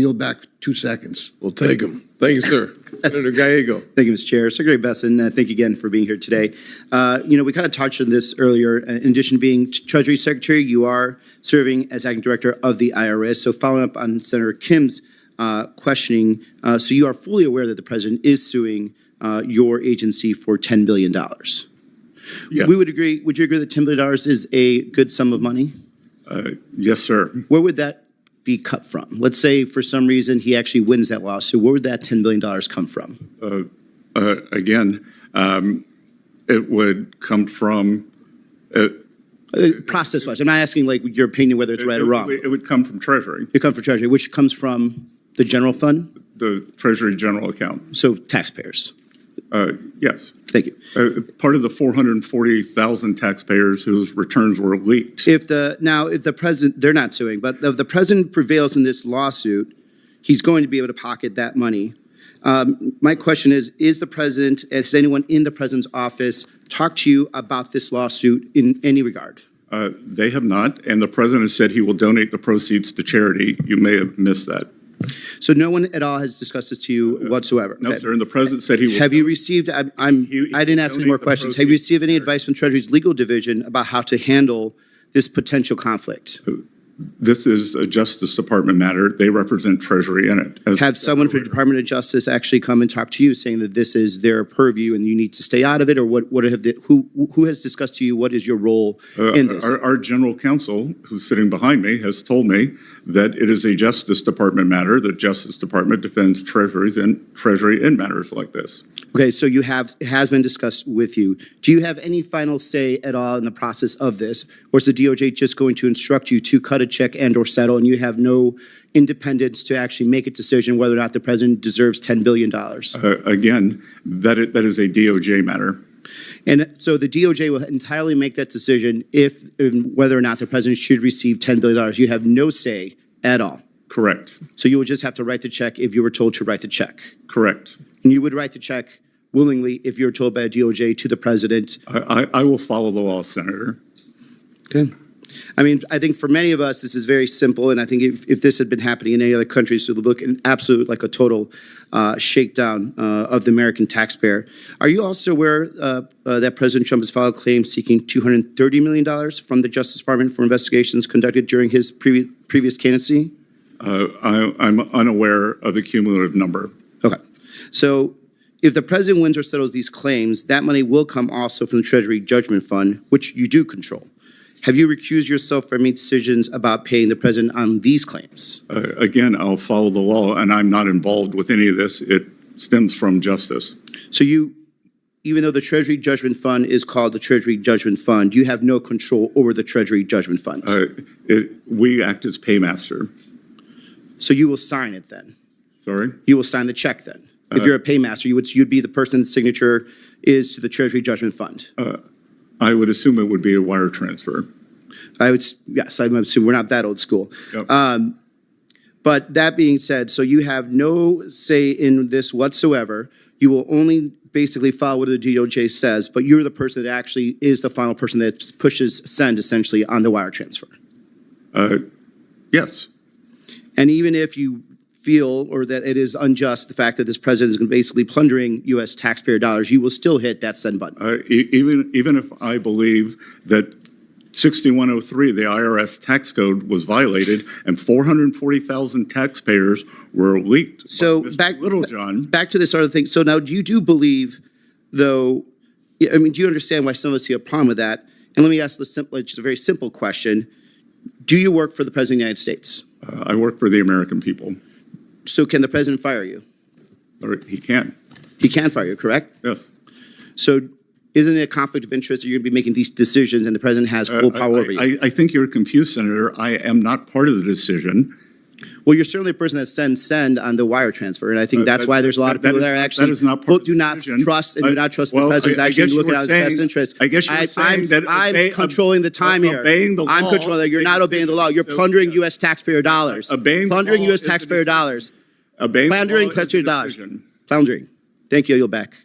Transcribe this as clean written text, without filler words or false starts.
yield back 2 seconds. We'll take them. Thank you, sir. Senator Gallego. Thank you, Mr. Chair. Secretary Besson, thank you again for being here today. We kind of touched on this earlier. In addition to being Treasury Secretary, you are serving as Acting Director of the IRS. So following up on Senator Kim's questioning, so you are fully aware that the President is suing your agency for $10 billion. Yeah. We would agree. Would you agree that $10 billion is a good sum of money? Yes, sir. Where would that be cut from? Let's say for some reason he actually wins that lawsuit. Where would that $10 billion come from? It would come from... Process-wise. I'm not asking like your opinion whether it's right or wrong. It would come from Treasury. It comes from Treasury, which comes from the general fund? The Treasury General Account. So taxpayers. Yes. Thank you. Part of the 440,000 taxpayers whose returns were leaked. If the president, they're not suing, but if the president prevails in this lawsuit, he's going to be able to pocket that money. My question is the president, has anyone in the president's office talked to you about this lawsuit in any regard? They have not, and the president has said he will donate the proceeds to charity. You may have missed that. So no one at all has discussed this to you whatsoever? No, sir, and the president said he will. Have you received, I didn't ask any more questions. Have you received any advice from Treasury's legal division about how to handle this potential conflict? This is a Justice Department matter. They represent Treasury in it. Have someone from the Department of Justice actually come and talk to you saying that this is their purview and you need to stay out of it? Or who has discussed to you what is your role in this? Our general counsel, who's sitting behind me, has told me that it is a Justice Department matter. The Justice Department defends Treasury in matters like this. Okay, so it has been discussed with you. Do you have any final say at all in the process of this? Or is the DOJ just going to instruct you to cut a check and or settle, and you have no independence to actually make a decision whether or not the president deserves $10 billion? Again, that is a DOJ matter. And so the DOJ will entirely make that decision if whether or not the president should receive $10 billion. You have no say at all. Correct. So you would just have to write the check if you were told to write the check. Correct. And you would write the check willingly if you're told by a DOJ to the president. I will follow the law, Senator. Okay. I mean, I think for many of us, this is very simple, and I think if this had been happening in any other countries, it would look an absolute, like a total shakedown of the American taxpayer. Are you also aware that President Trump has filed claims seeking $230 million from the Justice Department for investigations conducted during his previous candidacy? I'm unaware of the cumulative number. Okay. So if the president wins or settles these claims, that money will come also from the Treasury Judgment Fund, which you do control. Have you recused yourself from any decisions about paying the president on these claims? Again, I'll follow the law, and I'm not involved with any of this. It stems from justice. So even though the Treasury Judgment Fund is called the Treasury Judgment Fund, you have no control over the Treasury Judgment Fund? We act as paymaster. So you will sign it then? Sorry? You will sign the check then? If you're a paymaster, you'd be the person's signature is to the Treasury Judgment Fund? I would assume it would be a wire transfer. Yes, I assume we're not that old school. Yep. But that being said, so you have no say in this whatsoever. You will only basically follow what the DOJ says, but you're the person that actually is the final person that pushes send essentially on the wire transfer. Yes. And even if you feel or that it is unjust, the fact that this president is basically plundering U.S. taxpayer dollars, you will still hit that send button. Even if I believe that 6103, the IRS tax code, was violated and 440,000 taxpayers were leaked. So back to this other thing. So now you do believe, though, I mean, do you understand why some of us see a problem with that? And let me ask just a very simple question. Do you work for the President of the United States? I work for the American people. So can the president fire you? He can. He can fire you, correct? Yes. So isn't it a conflict of interest that you're going to be making these decisions and the president has full power over you? I think you're confused, Senator. I am not part of the decision. Well, you're certainly a person that send on the wire transfer, and I think that's why there's a lot of people that are actually do not trust the president's actually looking out his best interest. I guess you're saying that I'm controlling the time here. I'm controlling that. You're not obeying the law. You're plundering U.S. taxpayer dollars. Plundering U.S. taxpayer dollars. Plundering taxpayer dollars. Plundering. Thank you. You'll back.